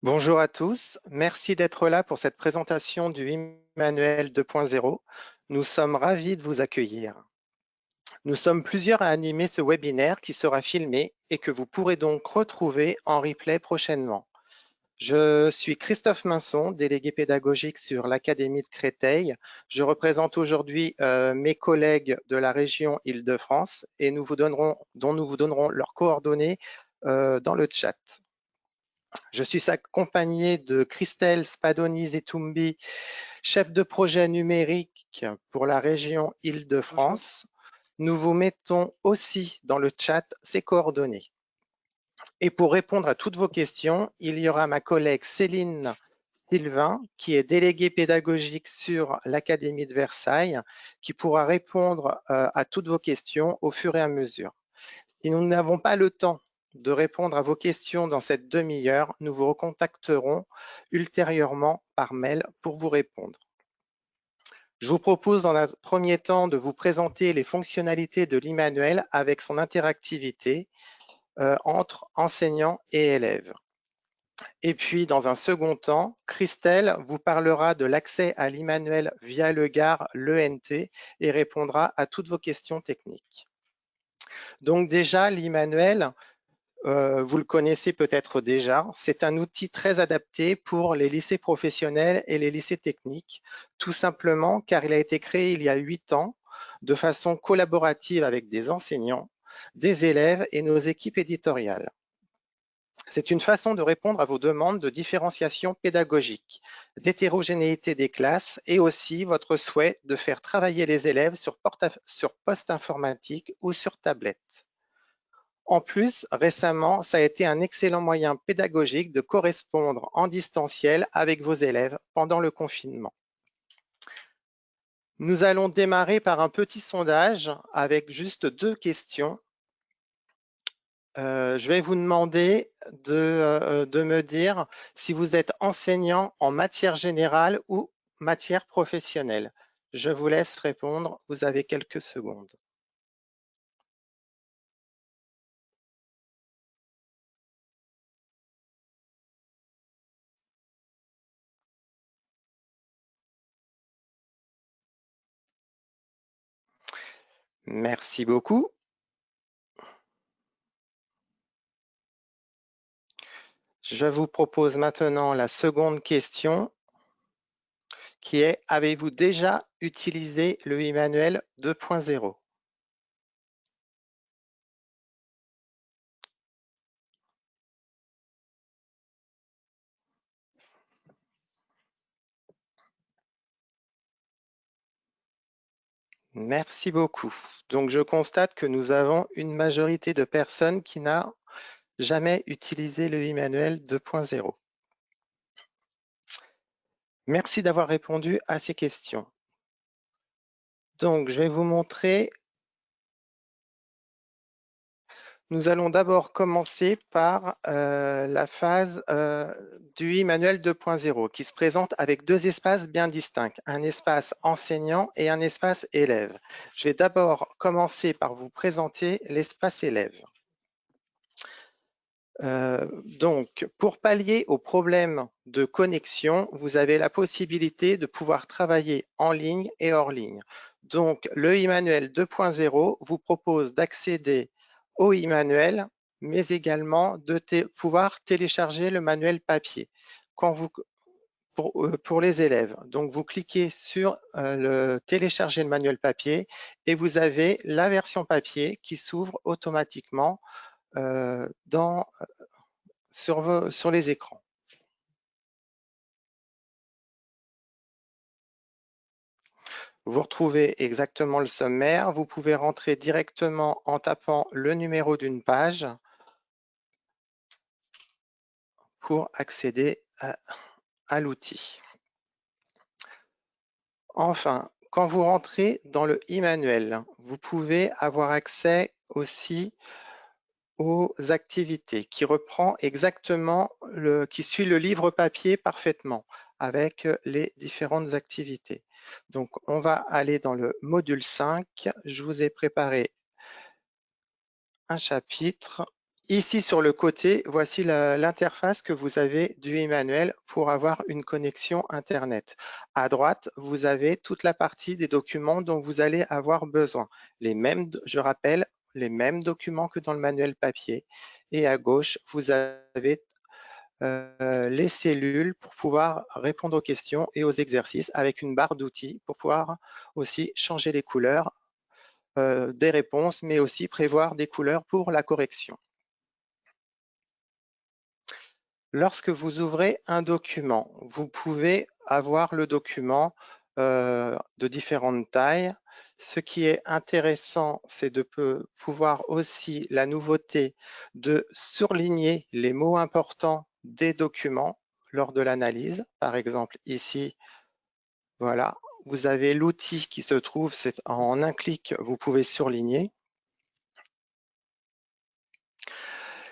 Bonjour à tous, merci d'être là pour cette présentation du e-manuel 2.0. Nous sommes ravis de vous accueillir. Nous sommes plusieurs à animer ce webinaire qui sera filmé et que vous pourrez donc retrouver en replay prochainement. Je suis Christophe Minson, délégué pédagogique sur l'Académie de Créteil. Je représente aujourd'hui mes collègues de la région Île-de-France et nous vous donnerons leurs coordonnées dans le chat. Je suis accompagné de Christelle Spadoni-Zetumbi, chef de projet numérique pour la région Île-de-France. Nous vous mettons aussi dans le chat ses coordonnées. Et pour répondre à toutes vos questions, il y aura ma collègue Céline Sylvain, qui est déléguée pédagogique sur l'Académie de Versailles, qui pourra répondre à toutes vos questions au fur et à mesure. Si nous n'avons pas le temps de répondre à vos questions dans cette demi-heure, nous vous recontacterons ultérieurement par mail pour vous répondre. Je vous propose dans un premier temps de vous présenter les fonctionnalités de l'e-manuel avec son interactivité entre enseignants et élèves. Et puis, dans un second temps, Christelle vous parlera de l'accès à l'e-manuel via l'ENT et répondra à toutes vos questions techniques. Donc déjà, l'e-manuel, vous le connaissez peut-être déjà, c'est un outil très adapté pour les lycées professionnels et les lycées techniques, tout simplement car il a été créé il y a 8 ans de façon collaborative avec des enseignants, des élèves et nos équipes éditoriales. C'est une façon de répondre à vos demandes de différenciation pédagogique, d'hétérogénéité des classes et aussi votre souhait de faire travailler les élèves sur poste informatique ou sur tablette. En plus, récemment, ça a été un excellent moyen pédagogique de correspondre en distanciel avec vos élèves pendant le confinement. Nous allons démarrer par un petit sondage avec juste 2 questions. Je vais vous demander de me dire si vous êtes enseignant en matière générale ou matière professionnelle. Je vous laisse répondre, vous avez quelques secondes. Merci beaucoup. Je vous propose maintenant la seconde question qui est « Avez-vous déjà utilisé le e-manuel 2.0 » Merci beaucoup. Donc, je constate que nous avons une majorité de personnes qui n'a jamais utilisé le e-manuel 2.0. Merci d'avoir répondu à ces questions. Donc, je vais vous montrer. Nous allons d'abord commencer par la phase du e-manuel 2.0 qui se présente avec 2 espaces bien distincts, un espace enseignant et un espace élève. Je vais d'abord commencer par vous présenter l'espace élève. Donc, pour pallier aux problèmes de connexion, vous avez la possibilité de pouvoir travailler en ligne et hors ligne. Donc, le e-manuel 2.0 vous propose d'accéder au e-manuel, mais également de pouvoir télécharger le manuel papier pour les élèves. Donc, vous cliquez sur le télécharger le manuel papier et vous avez la version papier qui s'ouvre automatiquement sur les écrans. Vous retrouvez exactement le sommaire. Vous pouvez rentrer directement en tapant le numéro d'une page pour accéder à l'outil. Enfin, quand vous rentrez dans le e-manuel, vous pouvez avoir accès aussi aux activités qui reprend exactement qui suit le livre papier parfaitement avec les différentes activités. Donc, on va aller dans le module 5. Je vous ai préparé un chapitre Ici sur le côté, voici l'interface que vous avez du e-manuel pour avoir une connexion Internet. À droite, vous avez toute la partie des documents dont vous allez avoir besoin. Les mêmes, je rappelle, les mêmes documents que dans le manuel papier. Et à gauche, vous avez les cellules pour pouvoir répondre aux questions et aux exercices avec une barre d'outils pour pouvoir aussi changer les couleurs des réponses, mais aussi prévoir des couleurs pour la correction. Lorsque vous ouvrez un document, vous pouvez avoir le document de différentes tailles. Ce qui est intéressant, c'est de pouvoir aussi la nouveauté de surligner les mots importants des documents lors de l'analyse. Par exemple, ici, voilà, vous avez l'outil qui se trouve, c'est en un clic, vous pouvez surligner.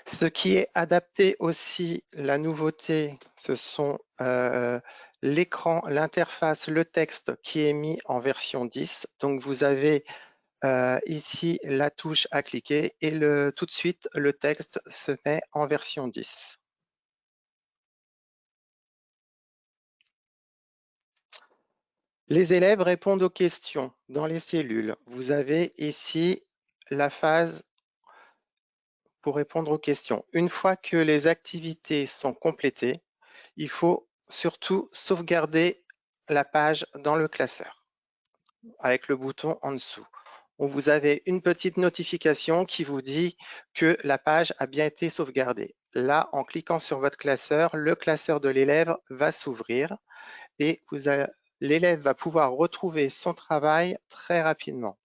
Ce qui est adapté aussi, la nouveauté, ce sont l'écran, l'interface, le texte qui est mis en version 10. Donc vous avez ici la touche à cliquer et tout de suite le texte se met en version 10. Les élèves répondent aux questions dans les cellules. Vous avez ici la phase pour répondre aux questions. Une fois que les activités sont complétées, il faut surtout sauvegarder la page dans le classeur avec le bouton en dessous. Vous avez une petite notification qui vous dit que la page a bien été sauvegardée. Là, en cliquant sur votre classeur, le classeur de l'élève va s'ouvrir et l'élève va pouvoir retrouver son travail très rapidement.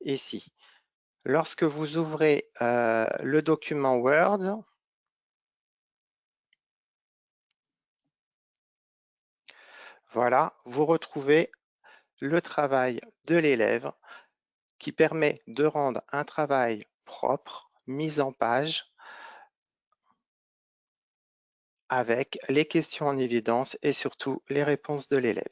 Ici, lorsque vous ouvrez le document Word, voilà, vous retrouvez le travail de l'élève qui permet de rendre un travail propre, mis en page, avec les questions en évidence et surtout les réponses de l'élève.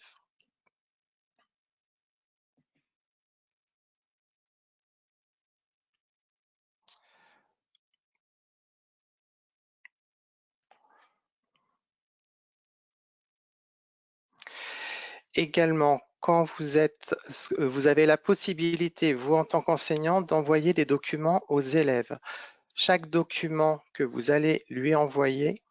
Également, quand vous avez la possibilité, vous en tant qu'enseignant, d'envoyer des documents aux élèves. Chaque document que vous allez lui envoyer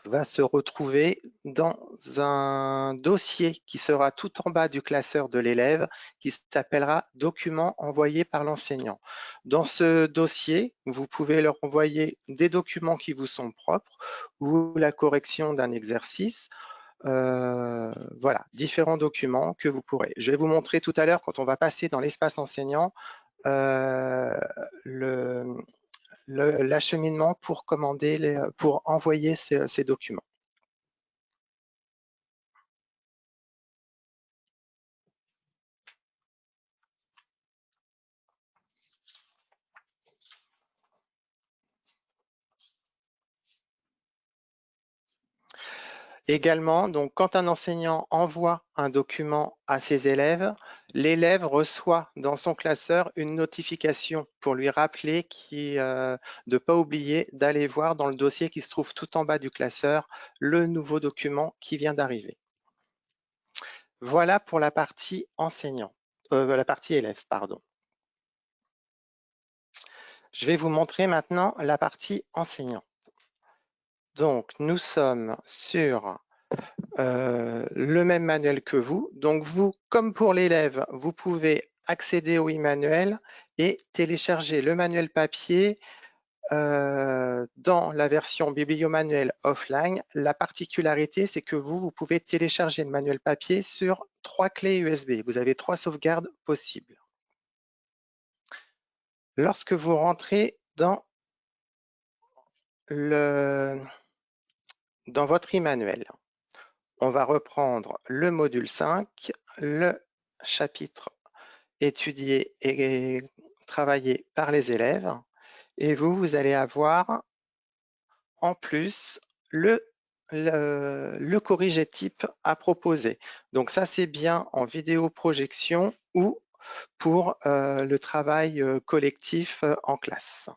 va se retrouver dans un dossier qui sera tout en bas du classeur de l'élève qui s'appellera document envoyé par l'enseignant. Dans ce dossier, vous pouvez leur envoyer des documents qui vous sont propres ou la correction d'un exercice. Voilà, différents documents que vous pourrez. Je vais vous montrer tout à l'heure quand on va passer dans l'espace enseignant l'acheminement pour pour envoyer ces documents. Également, donc, quand un enseignant envoie un document à ses élèves, l'élève reçoit dans son classeur une notification pour lui rappeler de ne pas oublier d'aller voir dans le dossier qui se trouve tout en bas du classeur le nouveau document qui vient d'arriver. Voilà pour la partie enseignant, la partie élève, pardon. Je vais vous montrer maintenant la partie enseignant. Donc, nous sommes sur le même manuel que vous. Donc vous, comme pour l'élève, vous pouvez accéder au e-manuel et télécharger le manuel papier dans la version bibliomanuel offline. La particularité, c'est que vous pouvez télécharger le manuel papier sur 3 clés USB. Vous avez 3 sauvegardes possibles. Lorsque vous rentrez dans votre e-manuel, on va reprendre le module 5, le chapitre étudié et travaillé par les élèves. Et vous allez avoir en plus le corrigé type à proposer. Donc ça, c'est bien en vidéo projection ou pour le travail collectif en classe.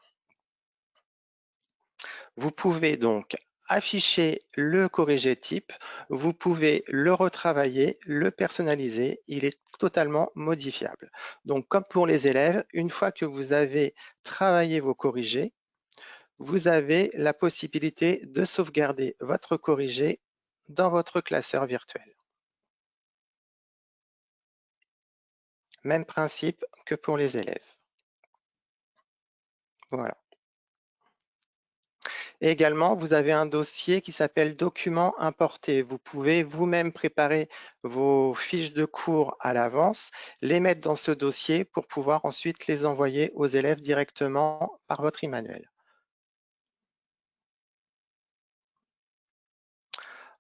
Vous pouvez donc afficher le corrigé type, vous pouvez le retravailler, le personnaliser, il est totalement modifiable. Donc comme pour les élèves, une fois que vous avez travaillé vos corrigés, vous avez la possibilité de sauvegarder votre corrigé dans votre classeur virtuel. Même principe que pour les élèves. Voilà. Et également, vous avez un dossier qui s'appelle Documents importés. Vous pouvez vous-même préparer vos fiches de cours à l'avance, les mettre dans ce dossier pour pouvoir ensuite les envoyer aux élèves directement par votre e-manuel.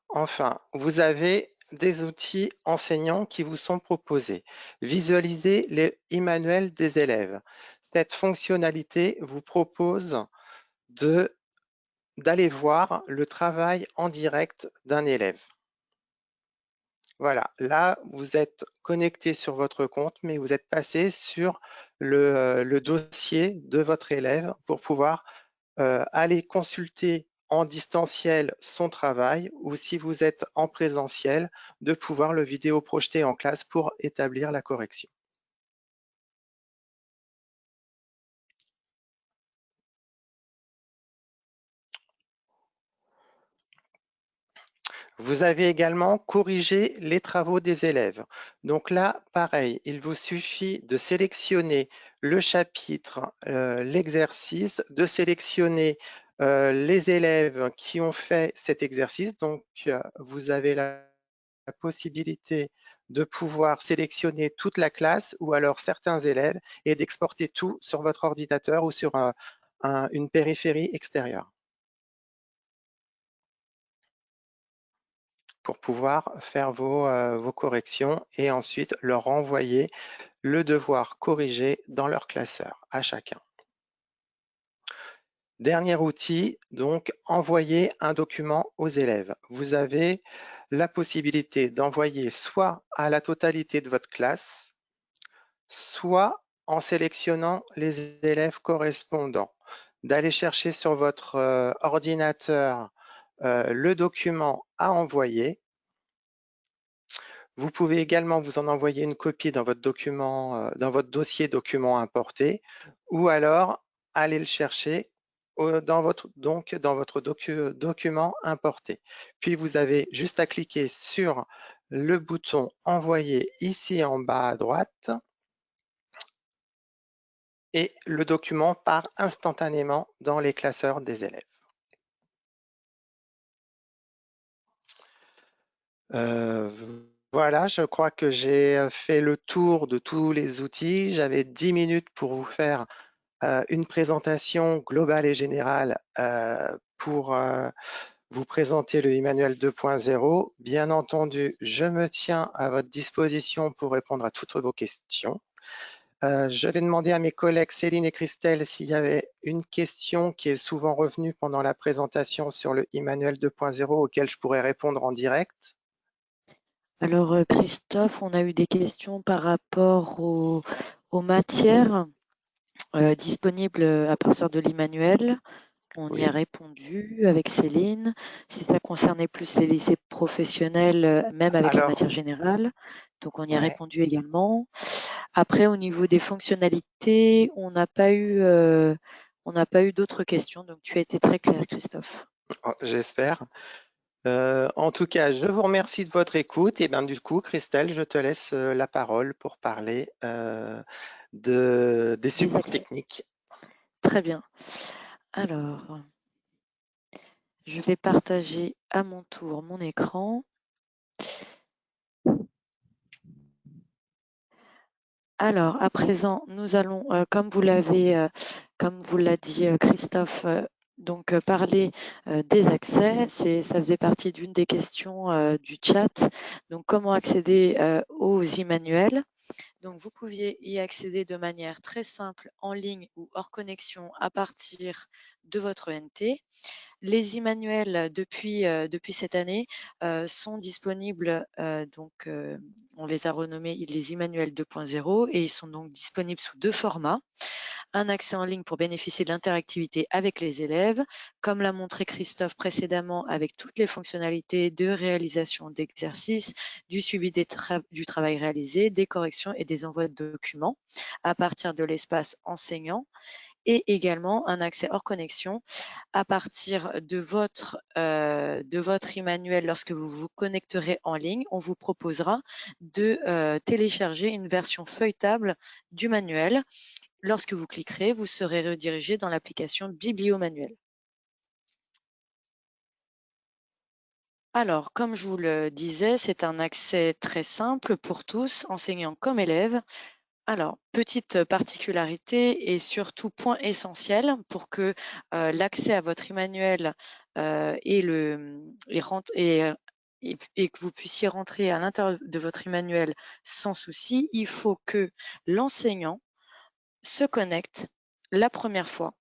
Enfin, vous avez des outils enseignants qui vous sont proposés. Visualisez les e-manuels des élèves. Cette fonctionnalité vous propose d'aller voir le travail en direct d'un élève. Voilà, là, vous êtes connecté sur votre compte, mais vous êtes passé sur le dossier de votre élève pour pouvoir aller consulter en distanciel son travail ou si vous êtes en présentiel, de pouvoir le vidéo projeter en classe pour établir la correction. Vous avez également corrigé les travaux des élèves. Donc là, pareil, il vous suffit de sélectionner le chapitre, l'exercice, de sélectionner les élèves qui ont fait cet exercice. Donc, vous avez la possibilité de pouvoir sélectionner toute la classe ou alors certains élèves et d'exporter tout sur votre ordinateur ou sur une périphérie extérieure, pour pouvoir faire vos corrections et ensuite leur renvoyer le devoir corrigé dans leur classeur à chacun. Dernier outil, donc envoyer un document aux élèves. Vous avez la possibilité d'envoyer soit à la totalité de votre classe, soit en sélectionnant les élèves correspondants, d'aller chercher sur votre ordinateur le document à envoyer. Vous pouvez également vous en envoyer une copie dans votre document, dans votre dossier documents importés, ou alors aller le chercher dans votre document importé. Puis vous avez juste à cliquer sur le bouton envoyer ici en bas à droite et le document part instantanément dans les classeurs des élèves. Voilà, je crois que j'ai fait le tour de tous les outils. J'avais 10 minutes pour vous faire une présentation globale et générale pour vous présenter le e-manuel 2.0. Bien entendu, je me tiens à votre disposition pour répondre à toutes vos questions. Je vais demander à mes collègues Céline et Christelle s'il y avait une question qui est souvent revenue pendant la présentation sur le e-manuel 2.0 auquel je pourrais répondre en direct. Alors Christophe, on a eu des questions par rapport aux matières disponibles à partir de l'e-manuel. On y a répondu avec Céline. Si ça concernait plus les lycées professionnels, même avec la matière générale, donc on y a répondu également. Après, au niveau des fonctionnalités, on n'a pas eu d'autres questions. Donc tu as été très clair, Christophe. Oh, j'espère. En tout cas, je vous remercie de votre écoute. Et bien du coup, Christelle, je te laisse la parole pour parler des supports techniques. Très bien. Alors, je vais partager à mon tour mon écran. Alors, à présent, nous allons, comme vous l'a dit Christophe, donc parler des accès. Ça faisait partie d'une des questions du chat. Donc, comment accéder aux e-manuels? Donc, vous pouviez y accéder de manière très simple, en ligne ou hors connexion, à partir de votre ENT. Les e-manuels depuis cette année sont disponibles, on les a renommés les e-manuels 2.0 et ils sont donc disponibles sous deux formats. un accès en ligne pour bénéficier de l'interactivité avec les élèves, comme l'a montré Christophe précédemment, avec toutes les fonctionnalités de réalisation d'exercices, du suivi du travail réalisé, des corrections et des envois de documents à partir de l'espace enseignant, et également un accès hors connexion à partir de votre e-manuel. Lorsque vous vous connecterez en ligne, on vous proposera de télécharger une version feuilletable du manuel. Lorsque vous cliquerez, vous serez redirigé dans l'application Bibliomanuel. Alors, comme je vous le disais, c'est un accès très simple pour tous, enseignants comme élèves. Alors, petite particularité et surtout point essentiel pour que l'accès à votre e-manuel et que vous puissiez rentrer à l'intérieur de votre e-manuel sans souci, il faut que l'enseignant se connecte la première fois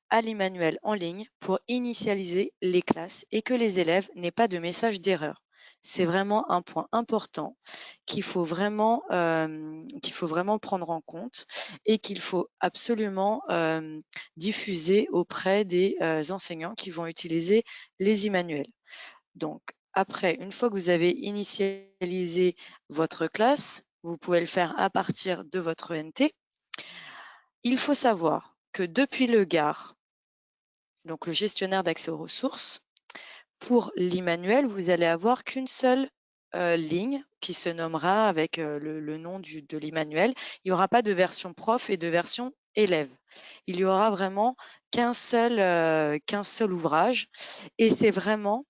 à l'e-manuel en ligne pour initialiser les classes et que les élèves n'aient pas de message d'erreur. C'est vraiment un point important qu'il faut vraiment prendre en compte et qu'il faut absolument diffuser auprès des enseignants qui vont utiliser les e-manuels. Donc, après, une fois que vous avez initialisé votre classe, vous pouvez le faire à partir de votre ENT. Il faut savoir que depuis le GAR, donc le gestionnaire d'accès aux ressources, pour l'e-manuel, vous allez avoir qu'une seule ligne qui se nommera avec le nom de l'e-manuel. Il n'y aura pas de version prof et de version élève. Il y aura vraiment qu'un seul ouvrage et c'est vraiment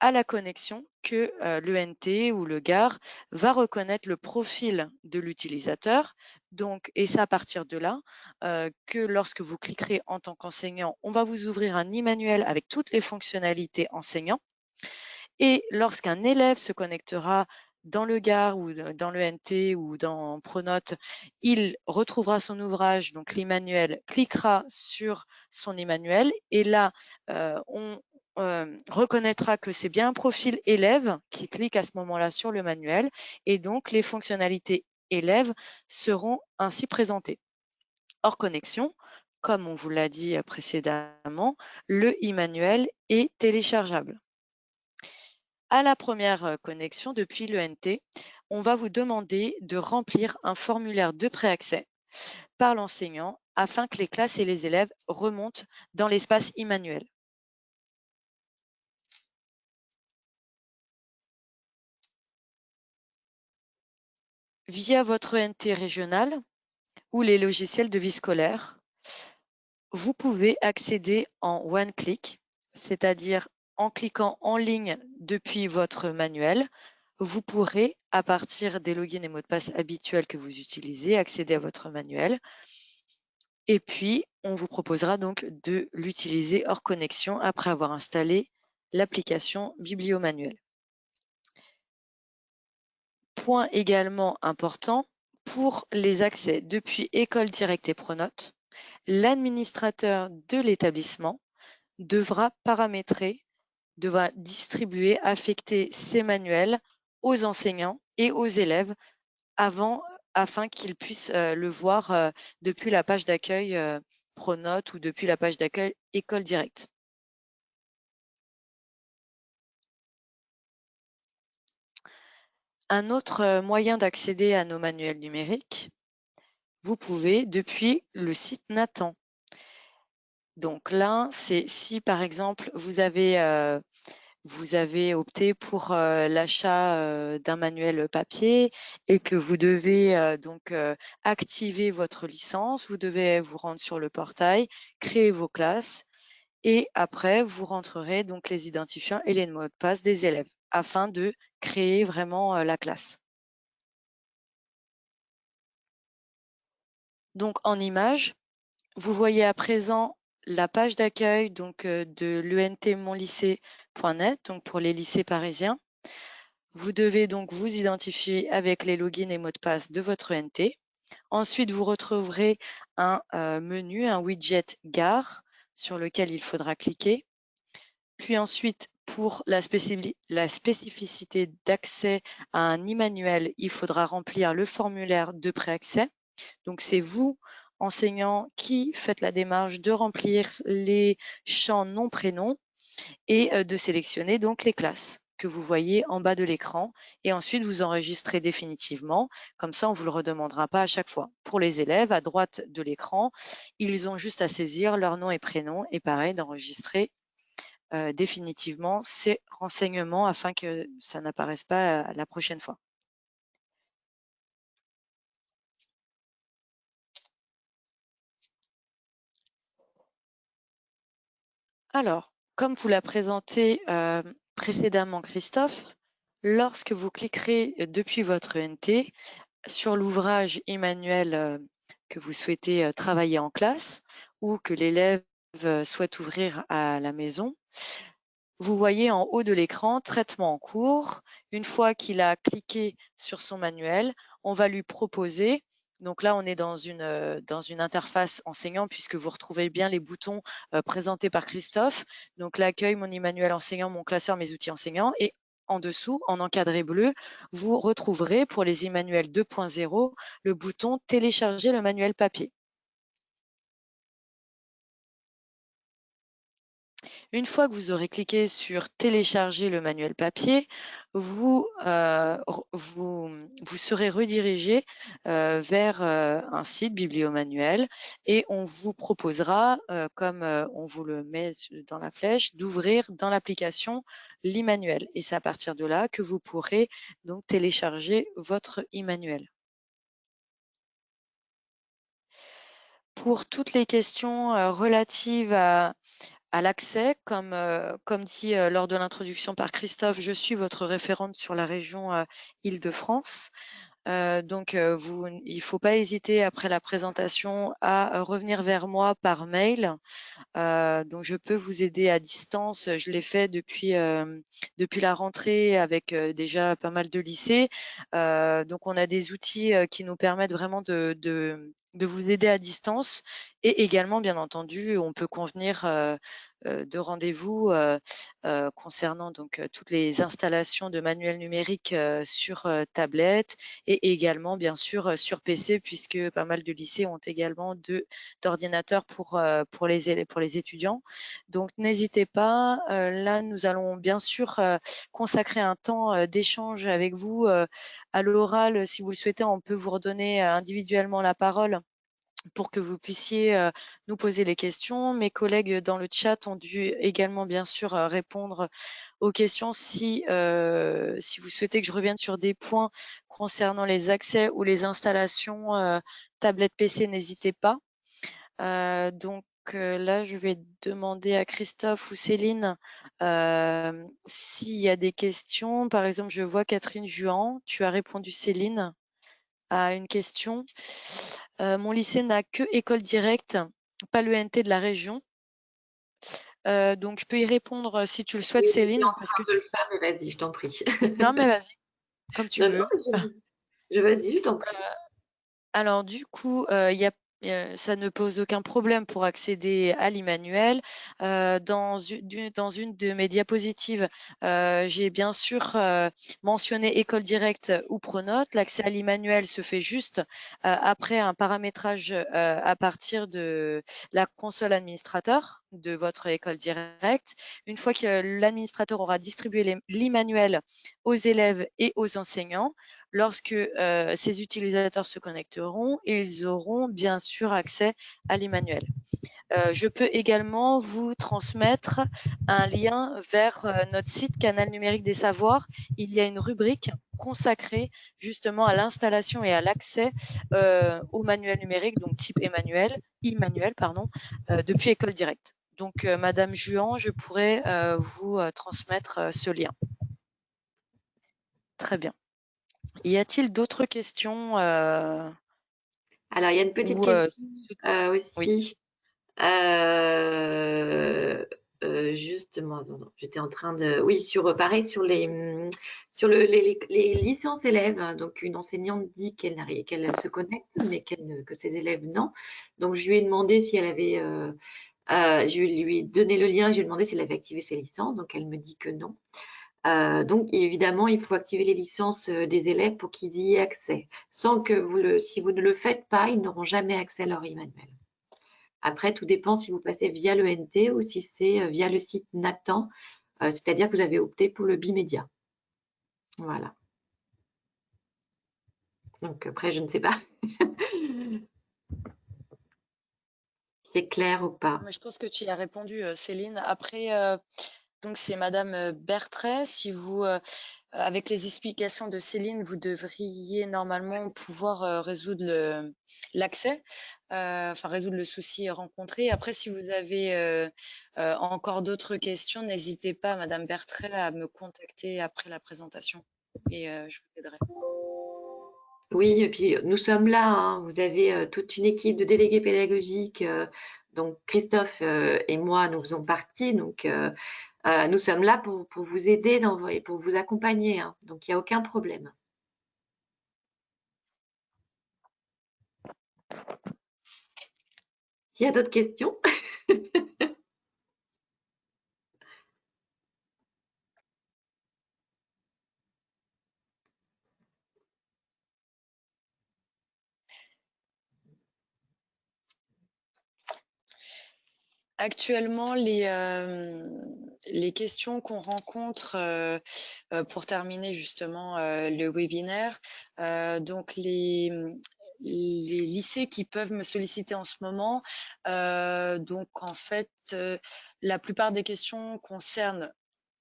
à la connexion que l'ENT ou le GAR va reconnaître le profil de l'utilisateur. Donc, et c'est à partir de là que lorsque vous cliquerez en tant qu'enseignant, on va vous ouvrir un e-manuel avec toutes les fonctionnalités enseignants. Et lorsqu'un élève se connectera dans le GAR ou dans l'ENT ou dans Pronote, il retrouvera son ouvrage, donc l'e-manuel, cliquera sur son e-manuel et là, on reconnaîtra que c'est bien un profil élève qui clique à ce moment-là sur le manuel et donc les fonctionnalités élèves seront ainsi présentées. Hors connexion, comme on vous l'a dit précédemment, le e-manuel est téléchargeable. À la première connexion depuis l'ENT, on va vous demander de remplir un formulaire de préaccès par l'enseignant afin que les classes et les élèves remontent dans l'espace e-manuel. Via votre ENT régional ou les logiciels de vie scolaire, vous pouvez accéder en one click, c'est-à-dire en cliquant en ligne depuis votre manuel, vous pourrez, à partir des logins et mots de passe habituels que vous utilisez, accéder à votre manuel. Et puis, on vous proposera donc de l'utiliser hors connexion après avoir installé l'application Bibliomanuel. Point également important, pour les accès depuis École Directe et Pronote, l'administrateur de l'établissement devra paramétrer, devra distribuer, affecter ces manuels aux enseignants et aux élèves afin qu'ils puissent le voir depuis la page d'accueil Pronote ou depuis la page d'accueil École Directe. Un autre moyen d'accéder à nos manuels numériques, vous pouvez depuis le site Nathan. Donc là, c'est si par exemple vous avez opté pour l'achat d'un manuel papier et que vous devez donc activer votre licence, vous devez vous rendre sur le portail, créer vos classes et après vous rentrerez donc les identifiants et les mots de passe des élèves afin de créer vraiment la classe. Donc en image, vous voyez à présent la page d'accueil donc de l'entmonlycée.net, donc pour les lycées parisiens. Vous devez donc vous identifier avec les logins et mots de passe de votre ENT. Ensuite, vous retrouverez un menu, un widget GAR sur lequel il faudra cliquer. Puis ensuite, pour la spécificité d'accès à un e-manuel, il faudra remplir le formulaire de préaccès. Donc, c'est vous, enseignants qui faites la démarche de remplir les champs nom-prénom et de sélectionner donc les classes que vous voyez en bas de l'écran et ensuite vous enregistrez définitivement. Comme ça, on ne vous le redemandera pas à chaque fois. Pour les élèves, à droite de l'écran, ils ont juste à saisir leur nom et prénom et pareil d'enregistrer définitivement ces renseignements afin que ça n'apparaisse pas la prochaine fois. Alors, comme vous l'a présenté précédemment Christophe, lorsque vous cliquerez depuis votre ENT sur l'ouvrage Immanuel que vous souhaitez travailler en classe ou que l'élève souhaite ouvrir à la maison, vous voyez en haut de l'écran traitement en cours. Une fois qu'il a cliqué sur son manuel, on va lui proposer. Donc là, on est dans une interface enseignant puisque vous retrouvez bien les boutons présentés par Christophe. Donc l'accueil, mon Immanuel enseignant, mon classeur, mes outils enseignants. Et en dessous, en encadré bleu, vous retrouverez pour les Immanuel 2.0 le bouton télécharger le manuel papier. Une fois que vous aurez cliqué sur télécharger le manuel papier, vous serez redirigé vers un site bibliomanuel et on vous proposera, comme on vous le met dans la flèche, d'ouvrir dans l'application l'Immanuel. Et c'est à partir de là que vous pourrez donc télécharger votre Immanuel. Pour toutes les questions relatives à l'accès, comme dit lors de l'introduction par Christophe, je suis votre référente sur la région Île-de-France. Donc, il ne faut pas hésiter après la présentation à revenir vers moi par mail. Donc, je peux vous aider à distance. Je l'ai fait depuis la rentrée avec déjà pas mal de lycées. Donc, on a des outils qui nous permettent vraiment de vous aider à distance. Et également, bien entendu, on peut convenir de rendez-vous concernant donc toutes les installations de manuels numériques sur tablette et également, bien sûr, sur PC, puisque pas mal de lycées ont également d'ordinateurs pour les étudiants. Donc, n'hésitez pas. Là, nous allons bien sûr consacrer un temps d'échange avec vous à l'oral. Si vous le souhaitez, on peut vous redonner individuellement la parole pour que vous puissiez nous poser les questions. Mes collègues dans le chat ont dû également, bien sûr, répondre aux questions. Si vous souhaitez que je revienne sur des points concernant les accès ou les installations tablette PC, n'hésitez pas. Donc là, je vais demander à Christophe ou Céline s'il y a des questions. Par exemple, je vois Catherine Juan. Tu as répondu, Céline, à une question. Mon lycée n'a que école directe, pas l'ENT de la région. Donc, je peux y répondre si tu le souhaites, Oui, Céline. je suis en train de le faire, mais vas-y, je t'en prie. Non, mais vas-y, comme tu veux. Vas-y, je t'en prie. Alors, du coup, ça ne pose aucun problème pour accéder à l'Immanuel. Dans une de mes diapositives, j'ai bien sûr mentionné École Directe ou Pronote. L'accès à l'Immanuel se fait juste après un paramétrage à partir de la console administrateur de votre école directe. Une fois que l'administrateur aura distribué l'Immanuel aux élèves et aux enseignants, lorsque ces utilisateurs se connecteront, ils auront bien sûr accès à l'Immanuel. Je peux également vous transmettre un lien vers notre site Canal Numérique des Savoirs. Il y a une rubrique consacrée justement à l'installation et à l'accès au manuel numérique, donc type Immanuel, depuis École Directe. Donc, Madame Juan, je pourrais vous transmettre ce lien. Très bien. Y a-t-il d'autres questions Alors, il y a une petite question aussi. Oui. Justement, j'étais en train de… Oui, pareil, sur les licences élèves. Donc, une enseignante dit qu'elle se connecte, mais que ses élèves, non. Donc, je lui ai demandé si elle avait… je lui ai donné le lien, je lui ai demandé si elle avait activé ses licences. Donc, elle me dit que non. Donc, évidemment, il faut activer les licences des élèves pour qu'ils y aient accès. Sans que si vous ne le faites pas, ils n'auront jamais accès à leur e-manuel. Après, tout dépend si vous passez via l'ENT ou si c'est via le site Nathan, c'est-à-dire que vous avez opté pour le bimédia. Voilà. Donc après, je ne sais pas. C'est clair ou pas. Mais je pense que tu y as répondu, Céline. Après, donc c'est Madame Bertret. Si vous, avec les explications de Céline, vous devriez normalement pouvoir résoudre l'accès, enfin résoudre le souci rencontré. Après, si vous avez encore d'autres questions, n'hésitez pas, Madame Bertret, à me contacter après la présentation et je vous aiderai. Oui, et puis nous sommes là, hein. Vous avez toute une équipe de délégués pédagogiques. Donc Christophe et moi, nous faisons partie. Donc nous sommes là pour vous aider et pour vous accompagner, hein. Donc il n'y a aucun problème. S'il y a d'autres questions? Actuellement, les questions qu'on rencontre pour terminer justement le webinaire, donc les lycées qui peuvent me solliciter en ce moment, donc en fait, la plupart des questions concernent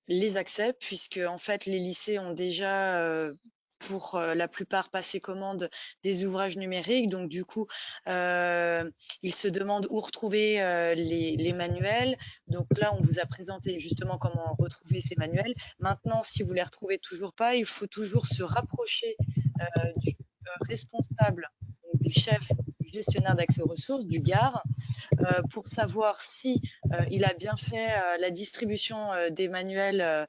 les accès, puisque en fait les lycées ont déjà pour la plupart passé commande des ouvrages numériques, donc du coup ils se demandent où retrouver les manuels. Donc là on vous a présenté justement comment retrouver ces manuels. Maintenant, si vous les retrouvez toujours pas, il faut toujours se rapprocher du responsable, donc du chef, du gestionnaire d'accès aux ressources, du GAR, pour savoir si il a bien fait la distribution des manuels.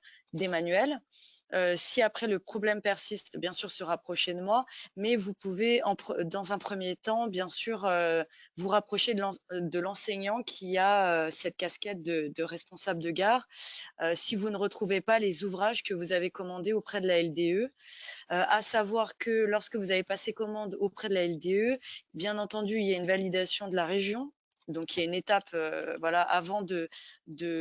Si après le problème persiste, bien sûr se rapprocher de moi, mais vous pouvez dans un premier temps, bien sûr, vous rapprocher de l'enseignant qui a cette casquette de responsable de gare, si vous ne retrouvez pas les ouvrages que vous avez commandés auprès de la LDE. À savoir que lorsque vous avez passé commande auprès de la LDE, bien entendu, il y a une validation de la région. Donc, il y a une étape voilà, avant de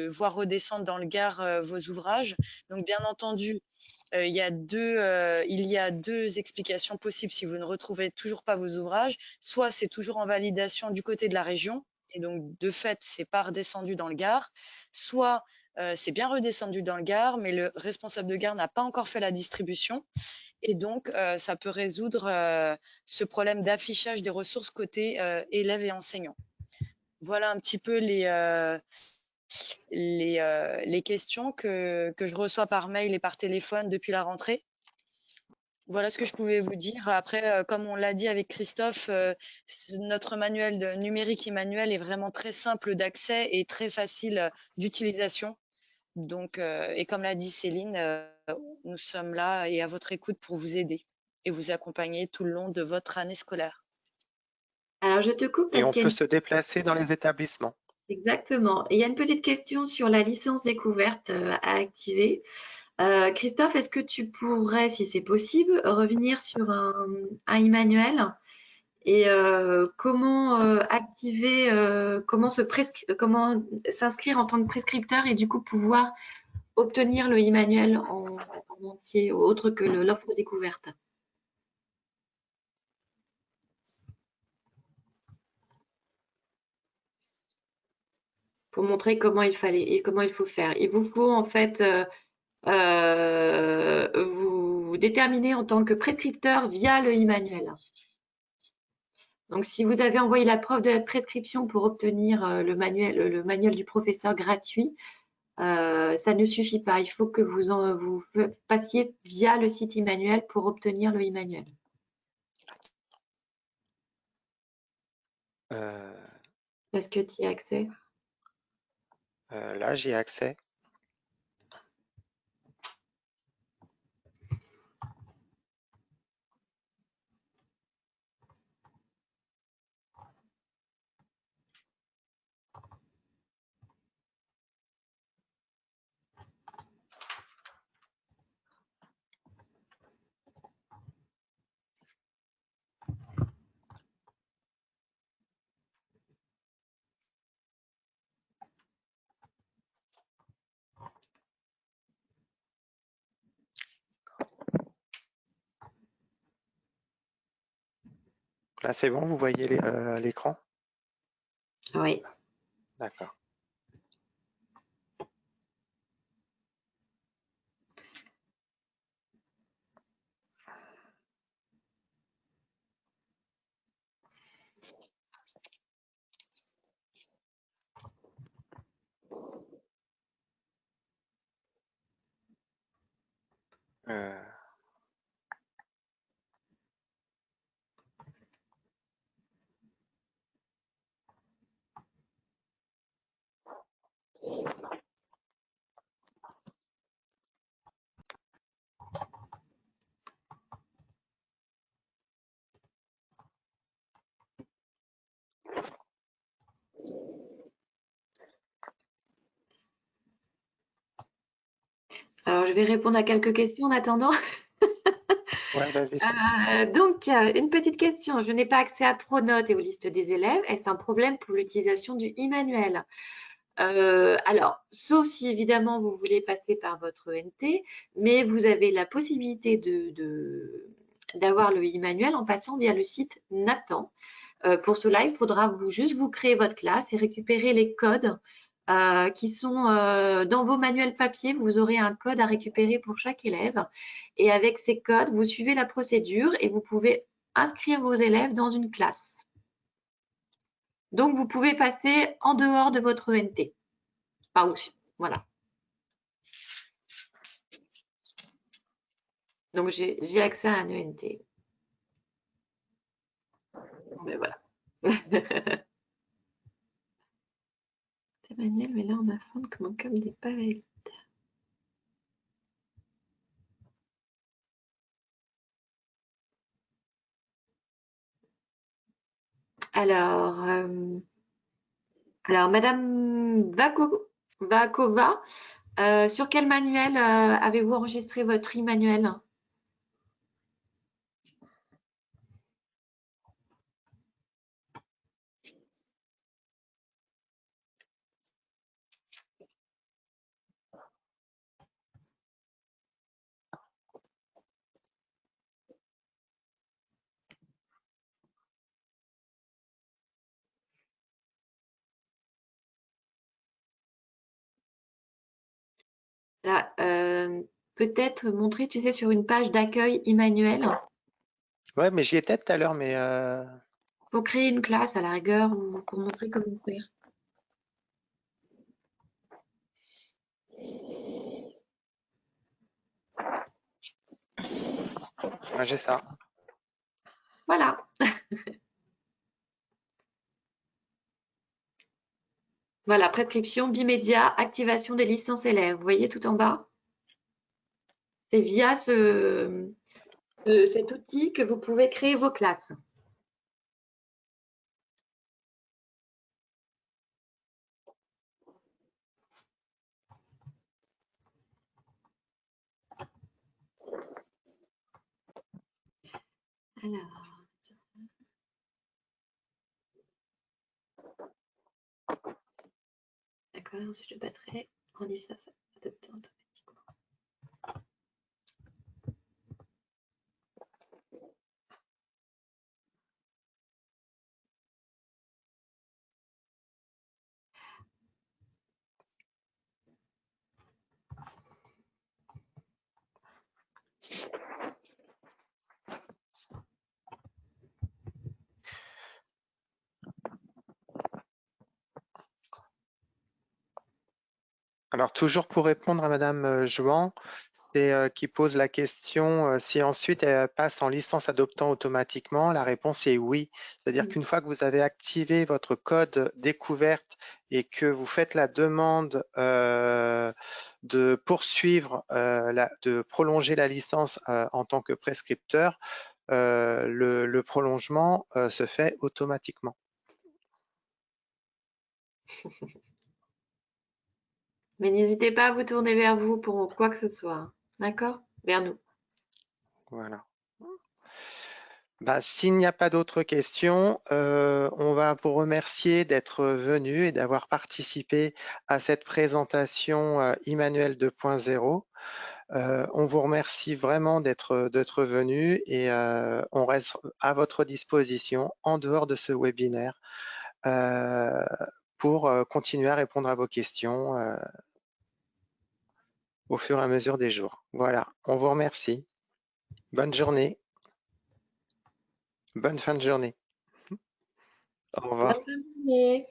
voir redescendre dans le Gard vos ouvrages. Donc, bien entendu, il y a deux explications possibles si vous ne retrouvez toujours pas vos ouvrages. Soit c'est toujours en validation du côté de la région, et donc de fait, c'est pas redescendu dans le Gard. Soit c'est bien redescendu dans le Gard, mais le responsable de gare n'a pas encore fait la distribution. Et donc, ça peut résoudre ce problème d'affichage des ressources côté élèves et enseignants. Voilà un petit peu les questions que je reçois par mail et par téléphone depuis la rentrée. Voilà ce que je pouvais vous dire. Après, comme on l'a dit avec Christophe, notre manuel numérique e-manuel est vraiment très simple d'accès et très facile d'utilisation. Donc, et comme l'a dit Céline, nous sommes là et à votre écoute pour vous aider et vous accompagner tout le long de votre année scolaire. Alors je te coupe Et parce on qu'il y a peut se déplacer dans les établissements. Exactement. Et il y a une petite question sur la licence découverte à activer. Christophe, est-ce que tu pourrais, si c'est possible, revenir sur un e-manuel et comment activer, comment s'inscrire en tant que prescripteur et du coup pouvoir obtenir le e-manuel en entier, autre que l'offre découverte? Pour montrer comment il fallait et comment il faut faire. Il vous faut en fait vous déterminer en tant que prescripteur via le e-manuel. Donc, si vous avez envoyé la preuve de la prescription pour obtenir le manuel du professeur gratuit, ça ne suffit pas. Il faut que vous passiez via le site e-manuel pour obtenir le e-manuel. Est-ce que tu y as accès? Là, j'y ai accès. Là, c'est bon, vous voyez l'écran? Oui. D'accord. Euh, Alors, je vais répondre à quelques questions en attendant. Ouais, vas-y. Donc, une petite question. Je n'ai pas accès à Pronote et aux listes des élèves. Est-ce un problème pour l'utilisation du e-manuel? Alors, sauf si évidemment vous voulez passer par votre ENT, mais vous avez la possibilité d'avoir le e-manuel en passant via le site Nathan. Pour cela, il faudra juste vous créer votre classe et récupérer les codes qui sont dans vos manuels papier. Vous aurez un code à récupérer pour chaque élève. Et avec ces codes, vous suivez la procédure et vous pouvez inscrire vos élèves dans une classe. Donc, vous pouvez passer en dehors de votre ENT. Enfin, aussi, voilà. Donc, j'ai accès à un ENT. Mais voilà. Emmanuel, mais là, on m'informe que mon com n'est pas valide. Alors, Madame Vakova, sur quel manuel avez-vous enregistré votre e-manuel? Là, peut-être montrer, tu sais, sur une page d'accueil e-manuel. Ouais, mais j'y étais tout à l'heure, mais Faut créer une classe à la rigueur ou pour montrer comment faire. j'ai ça. Voilà. Voilà, prescription, bimédia, activation des licences élèves. Vous voyez tout en bas? C'est via cet outil que vous pouvez créer vos classes. Alors, d'accord, ensuite je passerai en licence adoptée automatiquement. Alors, toujours pour répondre à Madame Jouan, c'est qui pose la question si ensuite elle passe en licence adoptant automatiquement. La réponse est oui. C'est-à-dire qu'une fois que vous avez activé votre code découverte et que vous faites la demande de poursuivre, de prolonger la licence en tant que prescripteur, le prolongement se fait automatiquement. Mais n'hésitez pas à vous tourner vers vous pour quoi que ce soit. D'accord? Vers nous. Voilà. S'il n'y a pas d'autres questions, on va vous remercier d'être venu et d'avoir participé à cette présentation Immanuel 2.0. On vous remercie vraiment d'être venu et on reste à votre disposition en dehors de ce webinaire pour continuer à répondre à vos questions au fur et à mesure des jours. Voilà, on vous remercie. Bonne journée. Bonne fin de journée. Au revoir. Bonne journée.